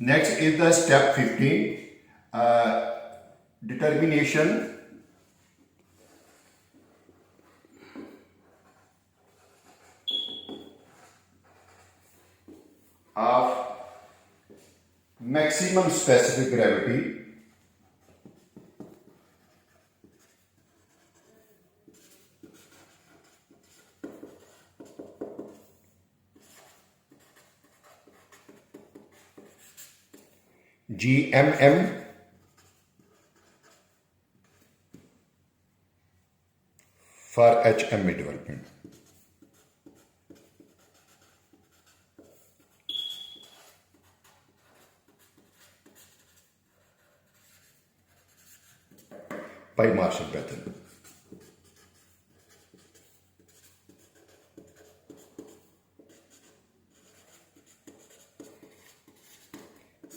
Next is the step 15, determination of maximum specific gravity GMM for HMA development. By Marshall Bethel.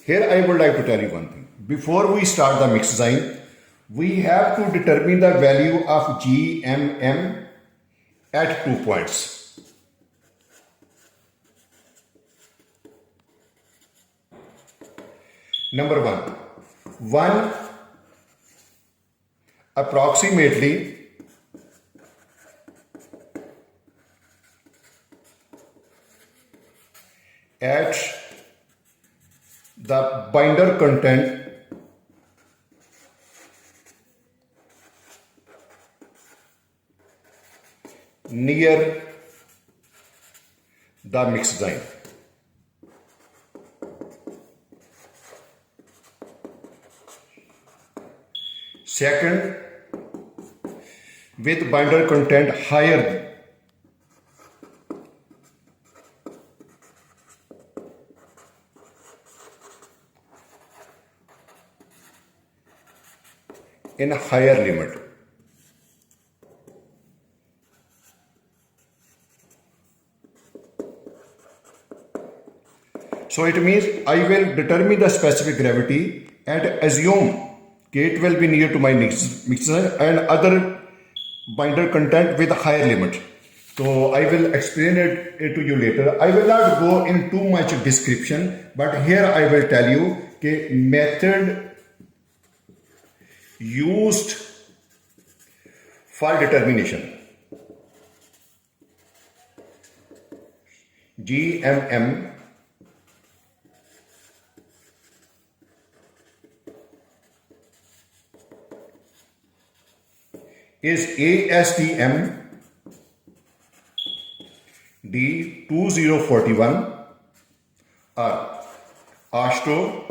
Here I would like to tell you one thing. Before we start the mix design, we have to determine the value of GMM at 2 points. Number one, approximately at the binder content near the mix design. Second, with binder content higher in a higher limit. So it means I will determine the specific gravity and assume it will be near to my mixer and other binder content with a higher limit. So I will explain it to you later. I will not go in too much description, but here I will tell you the method used for determination. GMM is ASTM D 2041 or AASHTO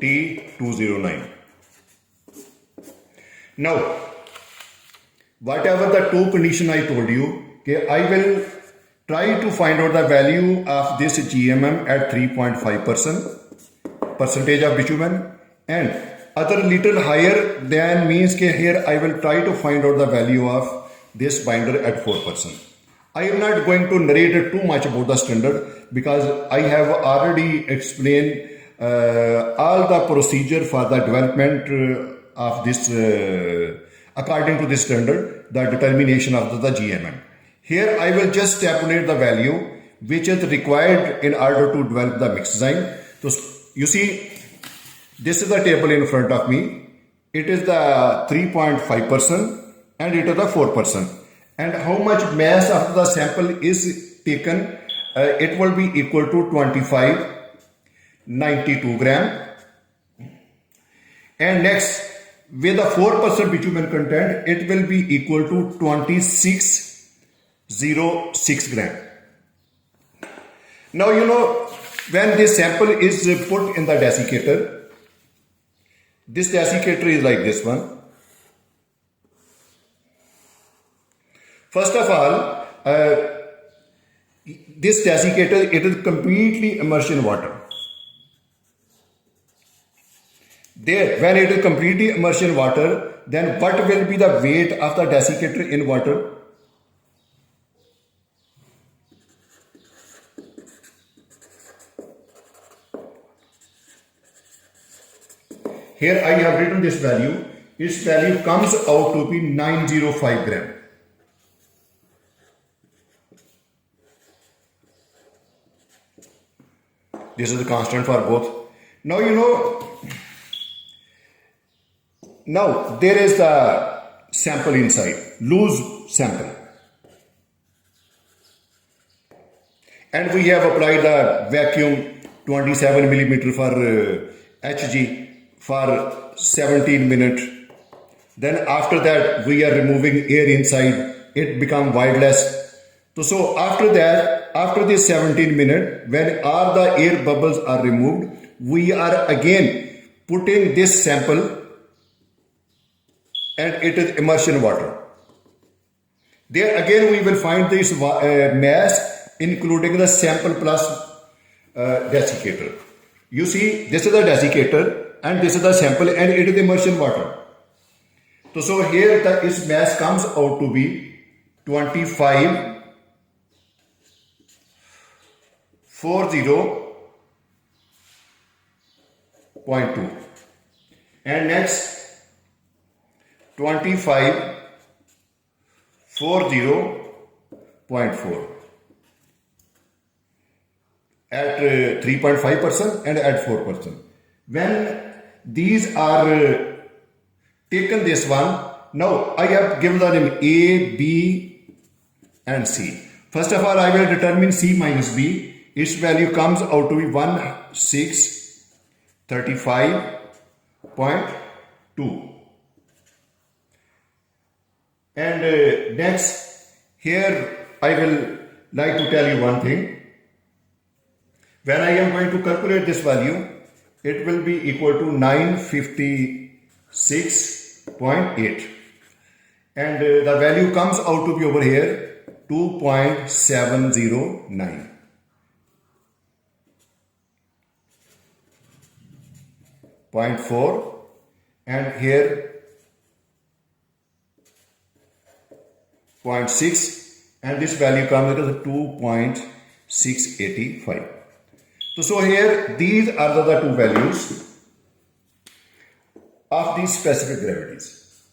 T209. Now, whatever the two conditions I told you, okay, I will try to find out the value of this GMM at 3.5% percentage of bitumen and other little higher than means ke here I will try to find out the value of this binder at 4%. I am not going to narrate too much about the standard because I have already explained all the procedure for the development of this according to this standard, the determination of the GMM. Here I will just tabulate the value which is required in order to develop the mix design. So you see, this is the table in front of me. It is the 3.5% and it is the 4%. And how much mass of the sample is taken? It will be equal to 2592 gram. And next, with the 4% bitumen content, it will be equal to 2606 gram. Now you know, when this sample is put in the desiccator, this desiccator is like this one. First of all, this desiccator, it is completely immersed in water. There, when it is completely immersed in water, then what will be the weight of the desiccator in water? Here I have written this value. Its value comes out to be 905 gram. This is the constant for both. Now you know, now there is the sample inside, loose sample. And we have applied the vacuum 27 millimeter for HG for 17 minutes. Then after that we are removing air inside, it become wireless. So after that, after this 17 minutes, when all the air bubbles are removed, we are again putting this sample and it is immersion water. There again we will find this mass including the sample plus desiccator. You see, this is the desiccator and this is the sample and it is immersion water. So here its mass comes out to be 2540.2 and next 2540.4 at 3.5% and at 4%. When these are taken this one, now I have given the name A, B and C. First of all, I will determine C minus B. Its value comes out to be 1635.2. And next, here I will like to tell you one thing. When I am going to calculate this value, it will be equal to 956.8 and the value comes out to be over here 2.709. 0.4 and here 0.6 and this value comes to 2.685. So here these are the two values of these specific gravities,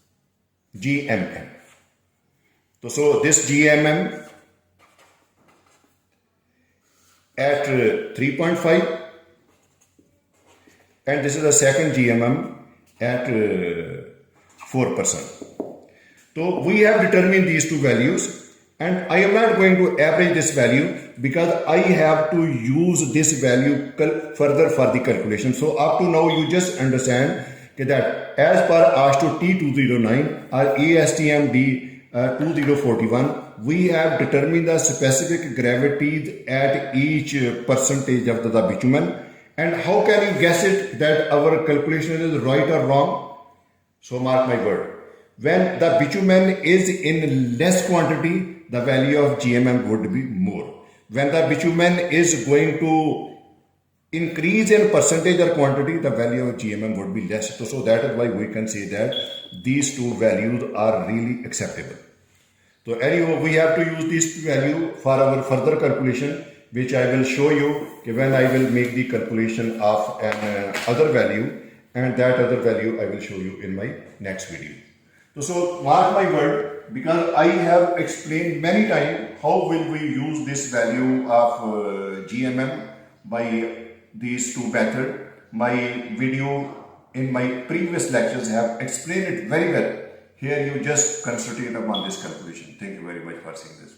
GMM. So this GMM at 3.5 and this is the second GMM at 4%. So we have determined these two values and I am not going to average this value because I have to use this value further for the calculation. So up to now you just understand that as per AASHTO T209 or ASTM D 2041, we have determined the specific gravities at each percentage of the bitumen. And how can you guess it that our calculation is right or wrong? So mark my word. When the bitumen is in less quantity, the value of GMM would be more. When the bitumen is going to increase in percentage or quantity, the value of GMM would be less. So that is why we can say that these two values are really acceptable. So anyway, we have to use these two values for our further calculation, which I will show you when I will make the calculation of an other value, and that other value I will show you in my next video. So mark my word, because I have explained many times how will we use this value of GMM by these two methods. My video in my previous lectures have explained it very well. Here you just concentrate upon this calculation. Thank you very much for seeing this.